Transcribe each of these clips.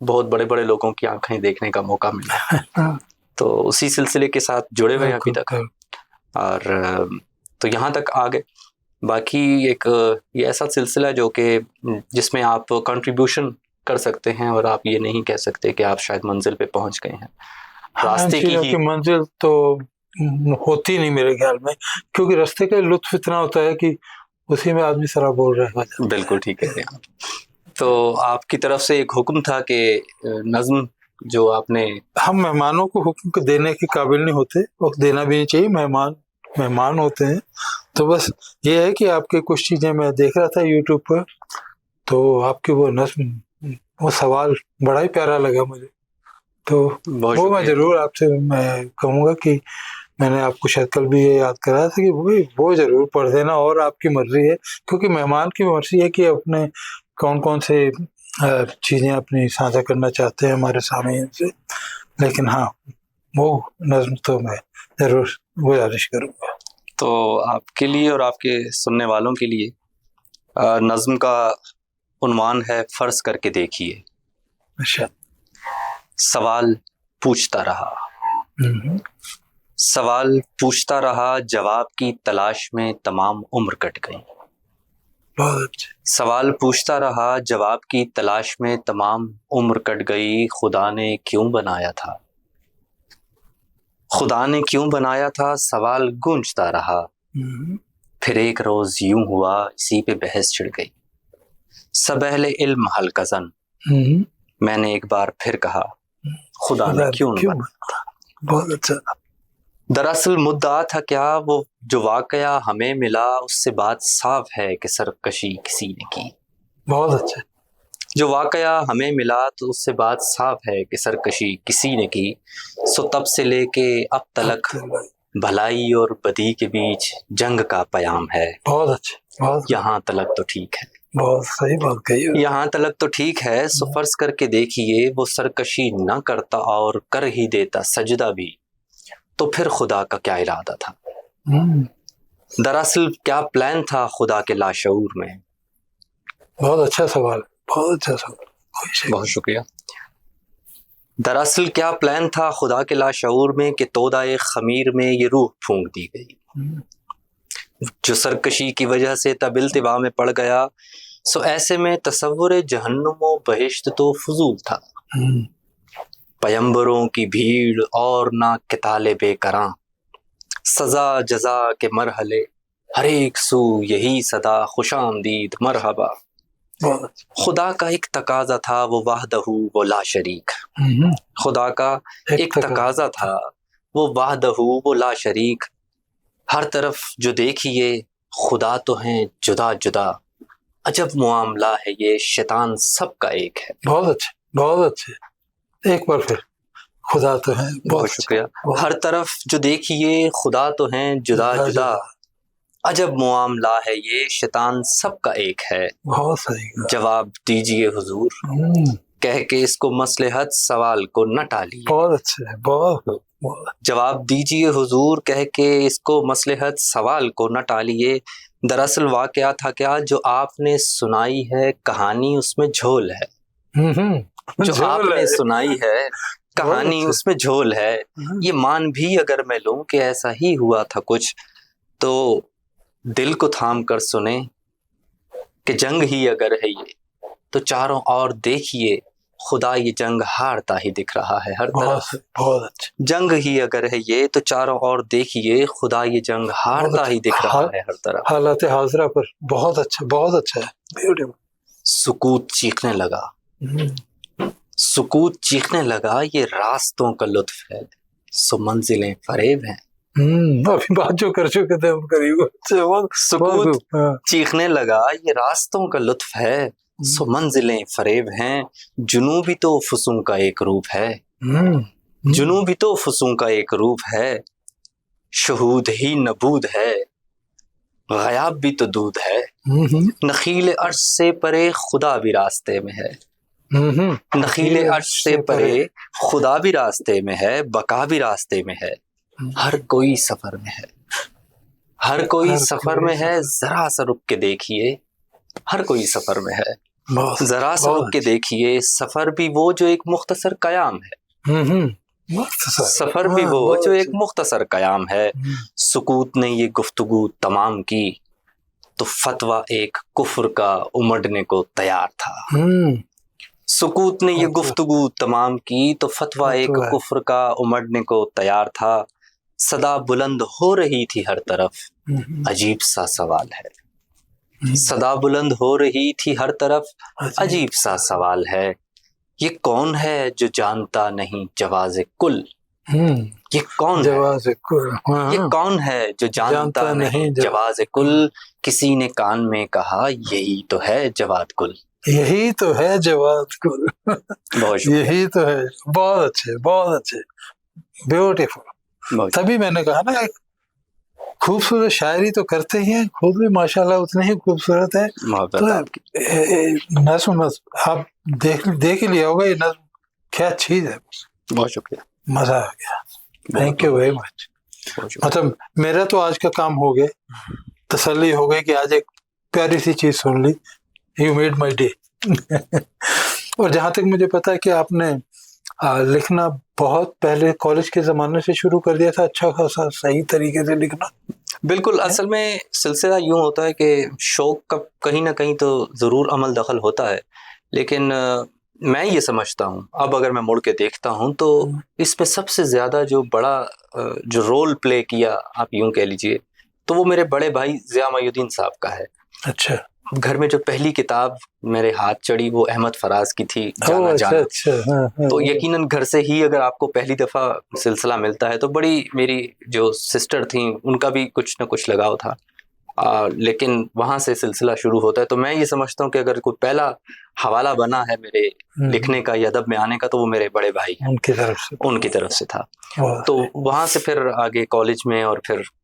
بہت بڑے بڑے لوگوں کی آنکھیں دیکھنے کا موقع ملا، تو اسی سلسلے کے ساتھ جڑے ہوئے ہیں ابھی تک، اور تو یہاں تک آ گئے۔ باقی ایک یہ ایسا سلسلہ جو کہ جس میں آپ کنٹریبیوشن کر سکتے ہیں، اور آپ یہ نہیں کہہ سکتے کہ آپ شاید منزل پہ پہنچ گئے ہیں، راستے کی ہی منزل تو ہوتی نہیں میرے خیال میں، کیونکہ راستے کا لطف اتنا ہوتا ہے کہ اسی میں آدمی سرا بول رہا ہے۔ بالکل ٹھیک ہے آپ۔ تو آپ کی طرف سے ایک حکم تھا کہ نظم جو آپ نے، ہم مہمانوں کو حکم کو دینے کے قابل نہیں ہوتے، وقت دینا بھی نہیں چاہیے، مہمان ہوتے ہیں، تو بس یہ ہے کہ آپ کی کچھ چیزیں میں دیکھ رہا تھا یوٹیوب پر، تو آپ کی وہ نظم، وہ سوال بڑا ہی پیارا لگا مجھے، تو وہ میں ضرور آپ سے میں کہوں گا کہ میں نے آپ کو شاید کل بھی یہ یاد کرایا تھا کہ وہ ضرور پڑھ دینا، اور آپ کی مرضی ہے، کیونکہ مہمان کی مرضی ہے کہ اپنے کون کون سے چیزیں اپنی ساجھا کرنا چاہتے ہیں ہمارے سامعین سے، لیکن ہاں وہ نظم تو میں ضرور گزارش کروں گا۔ تو آپ کے لیے اور آپ کے سننے والوں کے لیے نظم کا عنوان ہے فرض کر کے دیکھیے۔ اچھا۔ سوال پوچھتا رہا، سوال پوچھتا رہا، جواب کی تلاش میں تمام عمر کٹ گئی۔ سوال پوچھتا رہا، جواب کی تلاش میں تمام عمر کٹ گئی، خدا نے کیوں بنایا تھا، خدا نے کیوں بنایا تھا، سوال گونجتا رہا، پھر ایک روز یوں ہوا اسی پہ بحث چھڑ گئی۔ سب اہل علم حلقہ زن، میں نے ایک بار پھر کہا خدا نے کیوں نہ بنایا۔ بہت اچھا۔ دراصل مدعا تھا کیا، وہ جو واقعہ ہمیں ملا اس سے بات صاف ہے کہ سرکشی کسی نے کی۔ بہت اچھا۔ جو واقعہ ہمیں ملا تو اس سے بات صاف ہے کہ سرکشی کسی نے کی، سو تب سے لے کے اب تلک بھلائی اور بدی کے بیچ جنگ کا پیام ہے۔ بہت اچھا۔ یہاں تلک تو ٹھیک ہے، بہت صحیح بات کہی۔ یہاں تلک تو ٹھیک ہے، سو فرض کر کے دیکھیے، وہ سرکشی نہ کرتا اور کر ہی دیتا سجدہ بھی، تو پھر خدا کا کیا ارادہ تھا۔ دراصل کیا پلان تھا خدا کے لاشعور میں۔ بہت اچھا سوال، بہت اچھا سوال، بہت شکریہ۔ دراصل کیا پلان تھا خدا کے لاشعور میں کہ تودائے خمیر میں یہ روح پھونک دی گئی، جو سرکشی کی وجہ سے تب التوا میں پڑ گیا، سو ایسے میں تصور جہنم و بہشت تو فضول تھا۔ پیمبروں کی بھیڑ اور نہ کتالے بے کراں، سزا جزا کے مرحلے ہر ایک سو یہی صدا، خوش آمدید مرحبا۔ خدا کا ایک تقاضا تھا وہ وحدہ وہ لا شریک، خدا کا ایک تقاضا تھا وہ وحدہ وہ لا شریک، ہر طرف جو دیکھیے خدا تو ہیں جدا جدا، عجب معاملہ ہے یہ شیطان سب کا ایک ہے۔ بہت اچھے، بہت اچھے، ایک بار پھر خدا تو ہیں۔ بہت شکریہ۔ ہر طرف جو دیکھیے خدا تو ہیں جدا جدا، عجب معاملہ ہے یہ شیطان سب کا ایک ہے۔ بہت صحیح۔ جواب دیجئے حضور کہہ کے اس کو مصلحت سوال کو نہ ٹالیے۔ بہت اچھے، بہت۔ جواب دیجئے حضور کہہ کے اس کو مصلحت سوال کو نہ ٹالیے، دراصل واقعہ تھا کیا جو آپ نے سنائی ہے کہانی اس میں جھول ہے، جو آپ نے سنائی ہے کہانی اس میں جھول ہے، یہ مان بھی اگر میں لوں کہ ایسا ہی ہوا تھا کچھ، تو دل کو تھام کر سنیں کہ جنگ ہی اگر ہے یہ، تو چاروں اور دیکھیے خدا یہ جنگ ہارتا ہی دکھ رہا ہے ہر طرف۔ بہت اچھا۔ جنگ ہی اگر ہے یہ تو چاروں اور دیکھیے خدا یہ جنگ ہارتا ہی دکھ رہا ہے ہر طرف۔ حالات حاضرہ پر بہت اچھا، بہت اچھا ہے۔ سکوت چیخنے لگا، سکوت چیخنے لگا، یہ راستوں کا لطف ہے، سو منزلیں فریب ہیں۔ ابھی بات جو کر چکے تھے ہم قریب۔ سکوت چیخنے لگا، یہ راستوں کا لطف ہے، سو منزلیں فریب ہیں، جنوبی تو فسوں کا ایک روپ ہے، جنوبی تو فسوں کا ایک روپ ہے، شہود ہی نبود ہے، غیاب بھی تو دود ہے، نخیل عرش سے پرے خدا بھی راستے میں ہے، نخیل عرش سے پرے خدا بھی راستے میں ہے، بقا بھی راستے میں ہے، ہر کوئی سفر میں ہے، ہر کوئی سفر میں ہے، ذرا سا رک کے دیکھیے ہر کوئی سفر میں ہے۔ ذرا سا رک کے دیکھیے سفر بھی وہ جو ایک مختصر قیام ہے، سفر بھی وہ جو ایک مختصر قیام ہے، سکوت نے یہ گفتگو تمام کی تو فتویٰ ایک کفر کا امڑنے کو تیار تھا، سکوت نے یہ گفتگو تمام کی تو فتویٰ ایک کفر کا امڑنے کو تیار تھا، صدا بلند ہو رہی تھی ہر طرف، عجیب سا سوال ہے، صدا بلند ہو رہی تھی ہر طرف، عجیب سا سوال ہے، یہ کون ہے جو جانتا نہیں جواز کل، یہ کون ہے، یہ کون ہے جو جانتا نہیں جواز کل، کسی نے کان میں کہا یہی تو ہے جواد کل، یہی تو ہے جواد کل، یہی تو ہے، بہت اچھے، بہت اچھے، بیوٹیفل۔ تبھی میں نے کہا نا خوبصورت شاعری تو کرتے ہی ہیں، خود بھی ماشاءاللہ اتنے ہی خوبصورت ہے، نظم آپ دیکھ لیا ہوگا، یہ نظم کیا چیز ہے، بہت شکریہ، مزہ آ گیا، تھینک یو ویری مچ۔ مطلب میرا تو آج کا کام ہو گیا، تسلی ہو گئی کہ آج ایک پیاری سی چیز سن لی، یو میڈ مائی ڈے۔ اور جہاں تک مجھے پتا ہے کہ آپ نے لکھنا بہت پہلے کالج کے زمانے سے شروع کر دیا تھا، اچھا خاصا صحیح طریقے سے لکھنا۔ بالکل، اصل میں سلسلہ یوں ہوتا ہے کہ شوق کا کہیں نہ کہیں تو ضرور عمل دخل ہوتا ہے، لیکن میں یہ سمجھتا ہوں اب اگر میں مڑ کے دیکھتا ہوں تو اس میں سب سے زیادہ جو بڑا جو رول پلے کیا آپ یوں کہہ لیجئے تو وہ میرے بڑے بھائی ضیاء محی الدین صاحب کا ہے۔ اچھا، گھر میں جو پہلی کتاب میرے ہاتھ چڑھی وہ احمد فراز کی تھی، جانا جانا، تو یقیناً گھر سے ہی اگر آپ کو پہلی دفعہ سلسلہ ملتا ہے تو بڑی میری جو سسٹر تھیں ان کا بھی کچھ نہ کچھ لگاؤ تھا، لیکن وہاں سے سلسلہ شروع ہوتا ہے۔ تو میں یہ سمجھتا ہوں کہ اگر کوئی پہلا حوالہ بنا ہے میرے لکھنے کا یا ادب میں آنے کا تو وہ میرے بڑے بھائی ہیں، ان کی طرف سے تھا۔ تو وہاں سے پھر آگے کالج میں، اور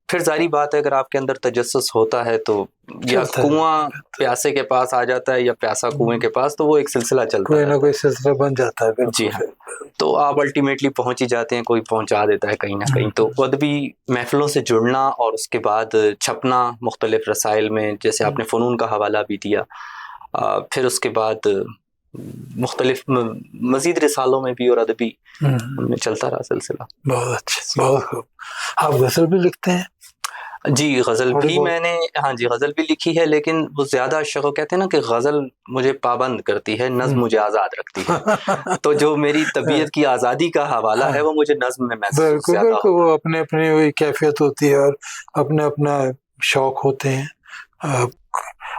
پھر ظاہری بات ہے اگر آپ کے اندر تجسس ہوتا ہے تو یا کنواں پیاسے کے پاس آ جاتا ہے یا پیاسا کنویں کے پاس، تو وہ ایک سلسلہ چلتا ہے، کوئی نہ کوئی سلسلہ بن جاتا ہے۔ جی ہاں، تو آپ الٹیمیٹلی پہنچ ہی جاتے ہیں، کوئی پہنچا دیتا ہے کہیں نہ کہیں۔ تو ادبی محفلوں سے جڑنا اور اس کے بعد چھپنا مختلف رسائل میں، جیسے آپ نے فنون کا حوالہ بھی دیا، پھر اس کے بعد مختلف مزید رسالوں میں بھی اور ادبی میں چلتا رہا سلسلہ۔ بہت اچھا، بہت خوب۔ آپ غزل بھی لکھتے ہیں؟ جی، غزل بھی میں نے، ہاں جی، غزل بھی لکھی ہے، لیکن وہ زیادہ شغل کہتے ہیں نا کہ غزل مجھے پابند کرتی ہے، نظم مجھے آزاد رکھتی ہے، تو جو میری طبیعت کی آزادی کا حوالہ ہے وہ مجھے نظم میں محسوس زیادہ ہوتا ہے۔ وہ اپنے اپنی وہی کیفیت ہوتی ہے اور اپنا اپنا شوق ہوتے ہیں۔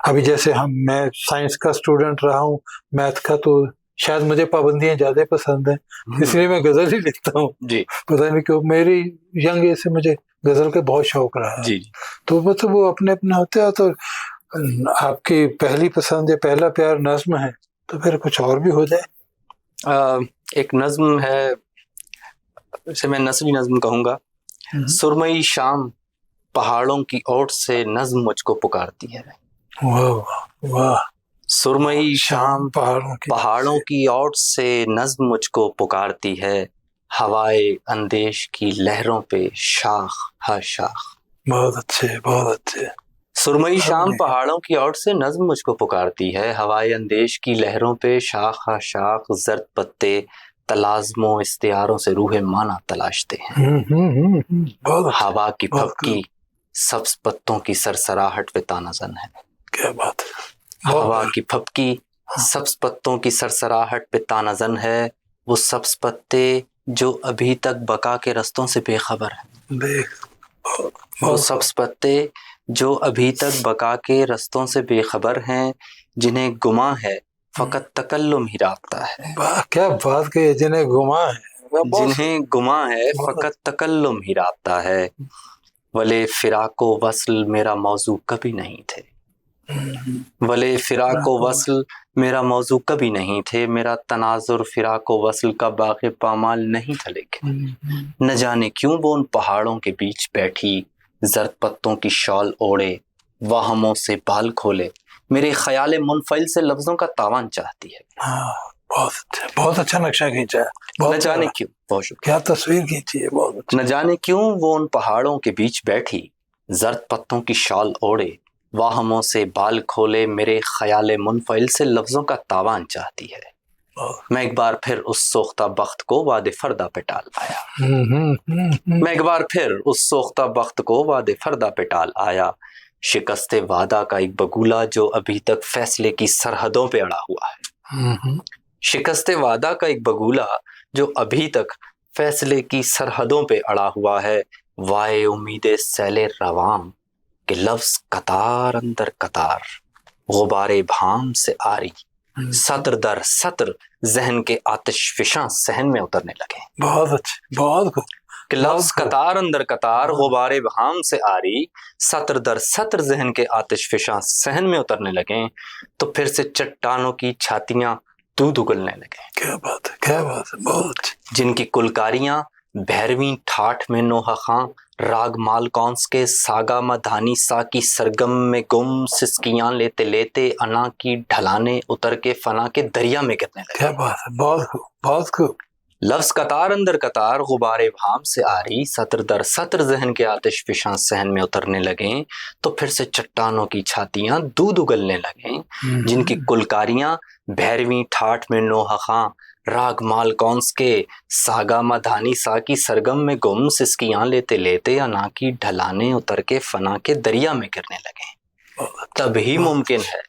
ابھی جیسے میں سائنس کا اسٹوڈنٹ رہا ہوں، میتھ کا، تو شاید مجھے پابندیاں زیادہ پسند ہیں، اس لیے میں غزل ہی لکھتا ہوں۔ جی، پتہ نہیں کیوں، میری ینگ ایج سے مجھے غزل کا بہت شوق رہا ہے۔ جی، تو مطلب وہ اپنے اپنے ہوتے ہیں، تو آپ کی پہلی پسند یا پہلا پیار نظم ہے تو پھر کچھ اور بھی ہو جائے۔ ایک نظم ہے، اسے میں نثری نظم کہوں گا، سرمئی شام پہاڑوں کی اوٹ سے نظم مجھ کو پکارتی ہے۔ واہ واہ، سرمئی شام پہاڑوں کی اوٹ سے نظم مجھ کو پکارتی ہے، ہوائے اندیش کی لہروں پہ شاخ ہر شاخ۔ بہت اچھے، بہت اچھے۔ سرمئی شام پہاڑوں کی اوٹ سے نظم مجھ کو پکارتی ہے، ہوائے اندیش کی لہروں پہ شاخ ہر شاخ، زرد پتے تلازم و استعاروں سے روح مانا تلاشتے ہیں، ہوا کی پھپکی سبز پتوں کی سرسراہٹ پہ تانا زن ہے۔ کیا بات ہے! ہوا کی پھپکی سبز پتوں کی سرسراہٹ پہ تانا زن ہے، وہ سبز پتے جو ابھی تک بقا کے رستوں سے بے خبر ہیں، وہ سبز پتے جو ابھی تک بقا کے رستوں سے بے خبر ہیں، جنہیں گماں ہے فقط تکلم ہی رابطہ ہے۔ کیا بات کہی، جنہیں گماں ہے، جنہیں گماں ہے فقط تکلم ہی رابطہ ہے، ولے فراق و وصل میرا موضوع کبھی نہیں تھے، ولے فراق و وصل میرا موضوع کبھی نہیں تھے، میرا تناظر فراق و وصل کا باغ پامال نہیں تھا، لیکن نہ جانے کیوں وہ ان پہاڑوں کے بیچ بیٹھی، زرد پتوں کی شال اوڑے واہموں سے بال کھولے، میرے خیال منفعل سے لفظوں کا تاوان چاہتی ہے۔ بہت اچھا نقشہ کھینچا ہے، نہ جانے کیوں، بہت شکریہ، کیا تصویر کھینچی ہے، بہت نہ جانے کیوں وہ ان پہاڑوں کے بیچ بیٹھی، زرد پتوں کی شال اوڑے واہموں سے بال کھولے میرے خیال منفعل سے لفظوں کا تاوان چاہتی ہے، میں ایک بار پھر اس سوختہ بخت کو وعدے فردہ پہ ٹال آیا، میں ایک بار پھر اس سوختہ بخت کو وعدے فردہ پہ ٹال آیا، شکست وعدہ کا ایک بگولا جو ابھی تک فیصلے کی سرحدوں پہ اڑا ہوا ہے، شکست وعدہ کا ایک بگولا جو ابھی تک فیصلے کی سرحدوں پہ اڑا ہوا ہے، وائے امید سیل روام کہ لفظ قطار اندر قطار غبار بھام سے آری، سطر در سطر ذہن کے آتش فشاں صحن میں اترنے لگے۔ بہت اچھے، بہت خوب، کہ لفظ قطار اندر قطار غبار بہام سے آری، سطر در سطر ذہن کے آتش فشاں صحن میں اترنے لگیں، تو پھر سے چٹانوں کی چھاتیاں دودھ اگلنے لگیں۔ کیا بات ہے، کیا بات ہے، بہت اچھے۔ جن کی کلکاریاں بھیرویں ٹھاٹھ میں نوحہ خاں، راگ مال کونس کے ساگا مدھانی سا کی سرگم میں گم، سسکیاں لیتے لیتے انا کی ڈھلانے اتر کے فنا کے دریا میں گرنے لگے۔ کیا بات ہے، بہت خوب، بہت خوب۔ لفظ قطار اندر قطار غبار بھام سے آری، سطر در سطر ذہن کے آتش فشاں صحن میں اترنے لگیں، تو پھر سے چٹانوں کی چھاتیاں دودھ اگلنے لگیں، جن کی کلکاریاں بھیرویں ٹھاٹھ میں نوحہ خاں، راگ مال کونس کے ساگا مدھانی سا کی سرگم میں گم، سسکیاں لیتے لیتے انا کی ڈھلانے اتر کے فنا کے دریا میں گرنے لگیں۔ تبھی ممکن ہے،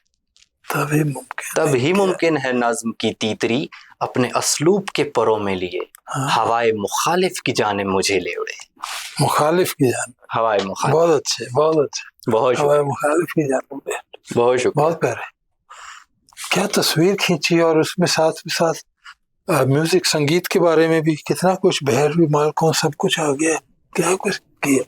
تبھی ممکن، تبھی ممکن ہے نظم کی تیتری اپنے اسلوب کے پروں میں لیے ہوائے مخالف کی جانب مجھے لے اڑے۔ مخالف کی جانب، ہوائے مخالف، بہت اچھے، بہت اچھے، بہت ہمارے شکریہ، مخالف کی جانب، بہت شکریہ۔ بہت پیارے۔ کیا تصویر کھینچی، اور اس میں ساتھ ساتھ میوزک، سنگیت کے بارے میں بھی کتنا کچھ، بھیروی مالکوں سب کچھ آ گیا، کیا کچھ کیا۔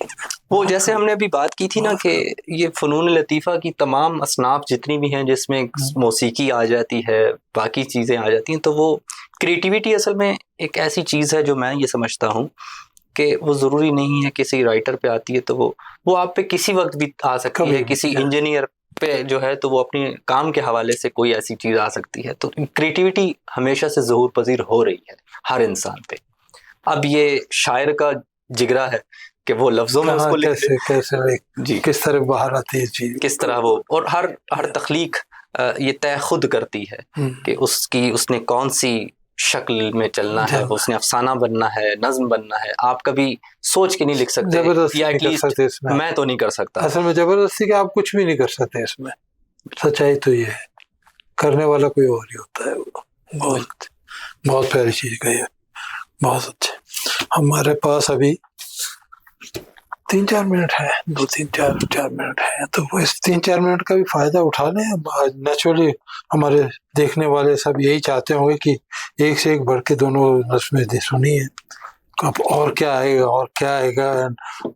وہ جیسے ہم نے ابھی بات کی تھی نا کہ یہ فنون لطیفہ کی تمام اصناف جتنی بھی ہیں جس میں موسیقی آ جاتی ہے، باقی چیزیں آ جاتی ہیں، تو وہ کریٹیویٹی اصل میں ایک ایسی چیز ہے جو میں یہ سمجھتا ہوں کہ وہ ضروری نہیں ہے کسی رائٹر پہ آتی ہے تو وہ آپ پہ کسی وقت بھی آ سکتی ہے، کسی انجینئر پہ جو ہے تو وہ اپنے کام کے حوالے سے کوئی ایسی چیز آ سکتی ہے، تو کریٹیویٹی ہمیشہ سے ظہور پذیر ہو رہی ہے ہر انسان پہ۔ اب یہ شاعر کا جگرا ہے کہ وہ لفظوں میں اس کو لکھ دے، کیسے جی کس طرح باہر آتی ہے چیز، کس طرح وہ، اور ہر تخلیق یہ طے خود کرتی ہے کہ اس نے کون سی شکل میں چلنا ہے، اس نے افسانہ بننا ہے، نظم بننا ہے۔ آپ کبھی سوچ کے نہیں لکھ سکتے، یا ایٹ لیسٹ میں تو نہیں کر سکتا۔ اصل میں زبردستی کہ آپ کچھ بھی نہیں کر سکتے اس میں، سچائی تو یہ ہے، کرنے والا کوئی اور ہی ہوتا ہے۔ وہ بہت پیاری چیز کہی ہے، بہت اچھے۔ ہمارے پاس ابھی 3-4 منٹ ہے، 2-3-4 منٹ ہے، تو وہ اس 3-4 منٹ کا بھی فائدہ اٹھا لیں۔ نیچرلی ہمارے دیکھنے والے سب یہی چاہتے ہوں گے کہ ایک سے ایک بڑھ کے دونوں نظمیں سنی ہیں، اب اور کیا آئے گا، اور کیا آئے گا۔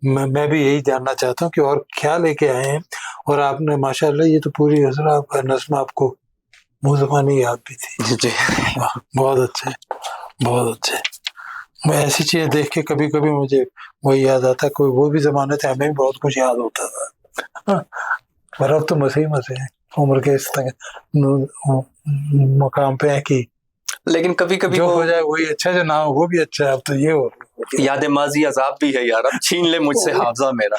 میں بھی یہی جاننا چاہتا ہوں کہ اور کیا لے کے آئے ہیں، اور آپ نے ماشاءاللہ یہ تو پوری حضرت نظم آپ کو منہ زبانی یاد بھی تھی، جی بہت اچھے، بہت اچھے۔ میں ایسی چیزیں دیکھ کے کبھی کبھی مجھے وہی یاد آتا ہے، کوئی وہ بھی زمانے تھے ہمیں بھی بہت کچھ یاد ہوتا تھا، پر اب تو مسیح عمر کے اس مقام پہ ہے کہ لیکن کبھی کبھی جو ہو جائے وہی اچھا، جو نہ ہو وہ بھی اچھا ہے۔ اب تو یہ ہو یاد ماضی عذاب بھی ہے یار، اب چھین لے مجھ سے حافظہ میرا،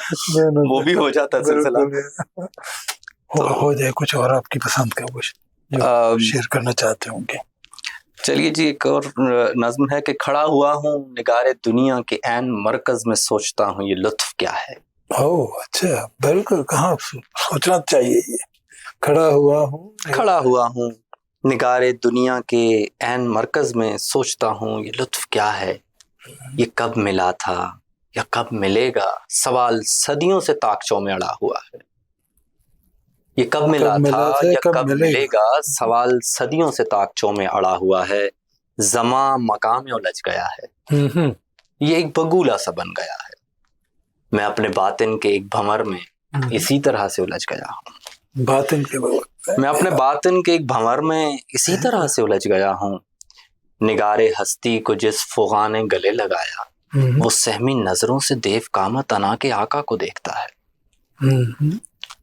وہ بھی ہو جاتا ہے سلسلہ۔ ہو جائے کچھ اور آپ کی پسند کا کچھ شیئر کرنا چاہتے ہوں گے۔ چلیے جی، ایک اور نظم ہے کہ کھڑا ہوا ہوں نگارے دنیا کے عین مرکز میں، سوچتا ہوں یہ لطف کیا ہے۔ اچھا، بالکل، کہاں سوچنا چاہیے، یہ کھڑا ہوا ہوں نگارے دنیا کے عین مرکز میں، سوچتا ہوں یہ لطف کیا ہے۔ یہ کب ملا تھا یا کب ملے گا، سوال صدیوں سے طاقچوں میں اڑا ہوا ہے۔ یہ کب ملا تھا یا کب ملے گا، سوال صدیوں سے طاقچوں میں اڑا ہوا ہے۔ زماں مقام الجھ گیا ہے، یہ ایک بگولا سا بن گیا ہے۔ میں اپنے باطن کے ایک بھنور میں اسی طرح سے الجھ گیا ہوں، میں اپنے باطن کے ایک بھنور میں اسی طرح سے الجھ گیا ہوں۔ نگارے ہستی کو جس فغاں نے گلے لگایا، وہ سہمی نظروں سے دیو قامت انا کے آقا کو دیکھتا ہے۔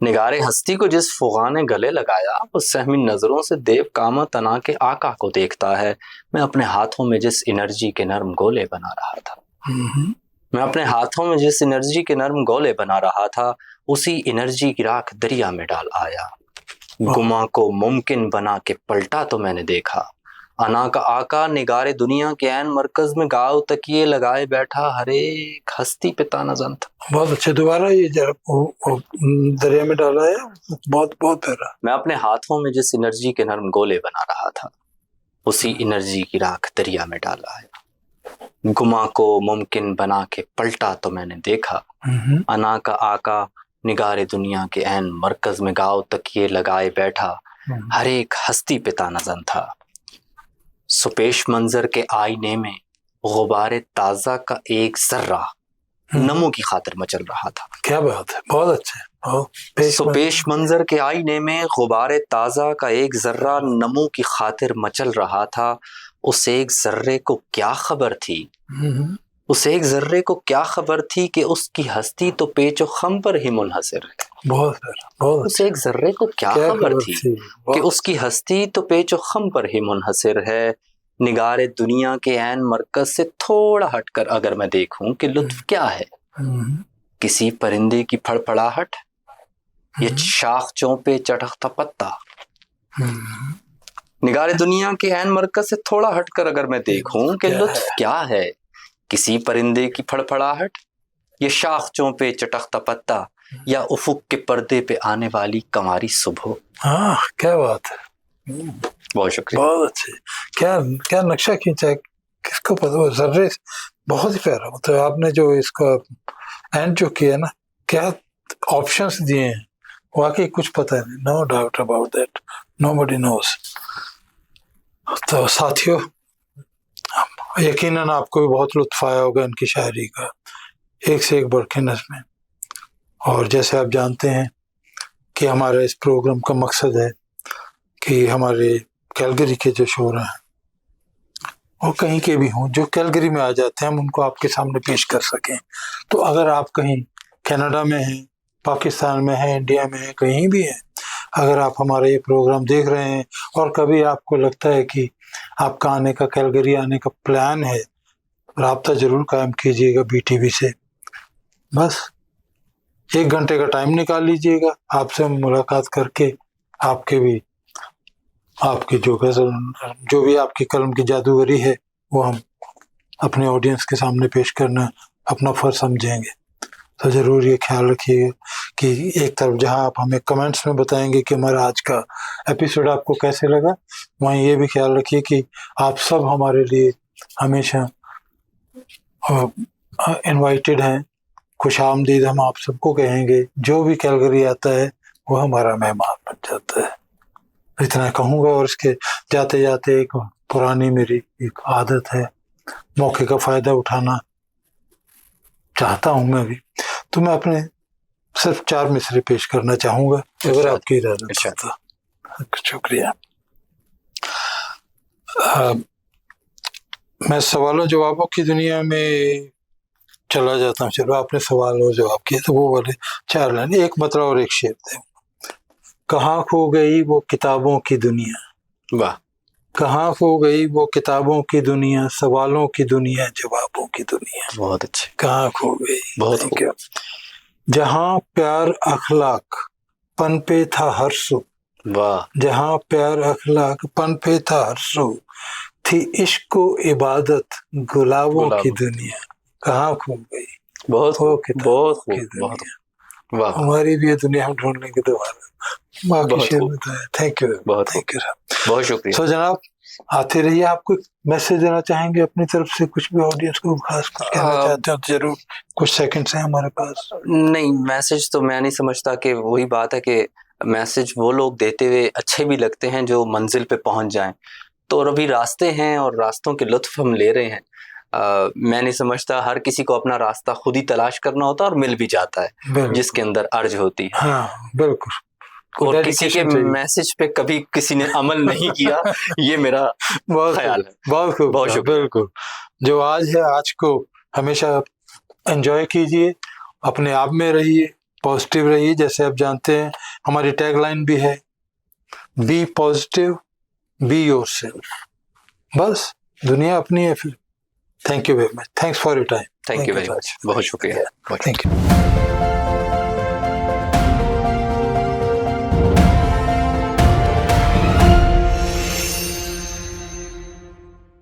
نگارے ہستی کو جس فغاں نے گلے لگایا، وہ سہمی نظروں سے دیو قامت انا کے آقا کو دیکھتا ہے۔ میں اپنے ہاتھوں میں جس انرجی کے نرم گولے بنا رہا تھا، میں اپنے ہاتھوں میں جس انرجی کے نرم گولے بنا رہا تھا اسی انرجی کی راکھ دریا میں ڈال آیا. گما کو ممکن بنا کے پلٹا تو میں نے دیکھا. انا کا آقا نگار دنیا کے عین مرکز میں گاؤ تکیے لگائے بیٹھا ہر ایک ہستی پہ تانا زن تھا. بہت اچھے. دوبارہ یہ دریا میں ڈالا ہے. بہت بہت پیارا. میں اپنے ہاتھوں میں جس انرجی کے نرم گولے بنا رہا تھا اسی انرجی کی راکھ دریا میں ڈالا ہے. گما کو ممکن بنا کے پلٹا تو میں نے دیکھا. انا کا آقا نگار دنیا کے عین مرکز میں گاؤ تکیے لگائے بیٹھا ہر ایک ہستی پہ تانا زن تھا. سو پیش منظر کے آئینے میں غبار تازہ کا ایک ذرہ نمو کی خاطر مچل رہا تھا. کیا بات ہے. بہت اچھے. سو پیش منظر کے آئینے میں غبار تازہ کا ایک ذرہ نمو کی خاطر مچل رہا تھا. اس ایک ذرے کو کیا خبر تھی اس ایک ذرے کو کیا خبر تھی کہ اس کی ہستی تو پیچ و خم پر ہی منحصر ہے. بہت اس ایک ذرے کو کیا خبر تھی کہ اس کی ہستی تو پیچ و خم پر ہی منحصر ہے. نگار دنیا کے عین مرکز سے تھوڑا ہٹ کر اگر میں دیکھوں کہ لطف کیا ہے. کسی پرندے کی پھڑ پھڑاہٹ یا شاخ چونپے چٹکتا پتا. نگار دنیا کے عین مرکز سے تھوڑا ہٹ کر اگر میں دیکھوں کہ لطف کیا ہے. کسی پرندے کی پھڑ پھڑاہٹ یا شاخ چونپے چٹکتا پتا یا افق کے پردے پہ آنے والی کنواری صبح. ہاں کیا بات ہے. بہت شکریہ. بہت اچھے. کیا نقشہ کھینچا ہے. کس کو پتا. ذرے بہت ہی پیارا. مطلب آپ نے جو اس کا اینڈ جو کیا نا, کیا آپشنس دیے ہیں, واقعی کچھ پتہ نہیں. No doubt about that. Nobody knows. تو ساتھیوں یقیناً آپ کو بھی بہت لطف آیا ہوگا ان کی شاعری کا. ایک سے ایک بڑھ کے نظمیں. اور جیسے آپ جانتے ہیں کہ ہمارا اس پروگرام کا مقصد ہے کہ ہمارے کیلگری کے جو شعراء ہیں وہ کہیں کے بھی ہوں, جو کیلگری میں آ جاتے ہیں, ہم ان کو آپ کے سامنے پیش کر سکیں. تو اگر آپ کہیں کینیڈا میں ہیں, پاکستان میں ہیں, انڈیا میں ہیں, کہیں بھی ہیں, اگر آپ ہمارا یہ پروگرام دیکھ رہے ہیں اور کبھی آپ کو لگتا ہے کہ آپ کا آنے کا, کیلگری آنے کا پلان ہے, رابطہ ضرور قائم کیجیے گا BTV سے. بس 1 گھنٹے کا ٹائم نکال لیجیے گا, آپ سے ملاقات کر کے آپ کے بھی آپ کی جو غزل, جو بھی آپ کی قلم کی جادوگری ہے وہ ہم اپنے آڈینس کے سامنے پیش کرنا اپنا فرض سمجھیں گے. تو ضرور یہ خیال رکھیے گا کہ ایک طرف جہاں آپ ہمیں کمنٹس میں بتائیں گے کہ ہمارا آج کا ایپیسوڈ آپ کو کیسے لگا, وہیں یہ بھی خیال رکھیے کہ آپ سب ہمارے لیے ہمیشہ انوائٹیڈ ہیں, خوش آمدید. ہم آپ سب کو کہیں گے جو بھی کیلگری آتا ہے وہ ہمارا مہمان بن جاتا ہے. اتنا کہوں گا. اور اس کے جاتے جاتے ایک پرانی میری ایک عادت ہے, موقع کا فائدہ اٹھانا چاہتا ہوں میں بھی, تو میں اپنے صرف 4 مصرے پیش کرنا چاہوں گا اگر آپ کی اجازت ہے تو. شکریہ. میں سوالوں جوابوں کی دنیا میں چلا جاتا ہوں. چلو آپ نے سوال اور جواب کیا تو وہ والے 4 لائن, ایک مطلب اور ایک شعر تھے. کہاں کھو گئی وہ کتابوں کی دنیا, واہ, کہاں کھو گئی وہ کتابوں کی دنیا, سوالوں کی دنیا, جوابوں کی دنیا. بہت اچھے. کہاں کھو گئی. بہت جہاں پیار اخلاق پن پہ تھا ہر سو, واہ, جہاں پیار اخلاق پن پہ تھا ہر سو, تھی عشق و عبادت گلابوں کی دنیا. کہاں کھو گئی. بہت وہ خوب, کتابوں بہت خوب, کی دنیا. بہت واہ, ہماری بھی یہ دنیا ہم ڈھونڈ لیں گے دوبارہ. باقی بہت شعر خوب. بتائیں. Thank you. بہت تھینک یو. بہت شکریہ. سو جناب آتے رہیے. آپ کو میسج دینا چاہیں گے اپنی طرف سے, کچھ بھی آڈینس کو خاص کچھ کہنا چاہتے ہیں تو ضرور. کچھ سیکنڈس ہیں ہمارے پاس. نہیں, میسج تو میں نہیں سمجھتا کہ وہی بات ہے کہ میسج وہ لوگ دیتے ہوئے اچھے بھی لگتے ہیں جو منزل پہ پہنچ جائیں. تو اور ابھی راستے ہیں اور راستوں کے لطف ہم لے رہے ہیں. میں نہیں سمجھتا, ہر کسی کو اپنا راستہ خود ہی تلاش کرنا ہوتا ہے اور مل بھی جاتا ہے جس کے اندر ارج ہوتی ہے. ہاں بالکل. اور کسی کے میسج پہ کبھی کسی نے عمل نہیں کیا, یہ میرا خیال ہے. بہت خوب. بہت شکریہ. بالکل. جو آج ہے آج کو ہمیشہ انجوائے کیجیے, اپنے آپ میں رہیے, پازیٹیو رہیے. جیسے آپ جانتے ہیں ہماری ٹیگ لائن بھی ہے, be positive, be yourself. بس دنیا اپنی ہے, پھر Thank you very much. Thanks for your time. Thank you very much. بہت شکریہ. Thank you.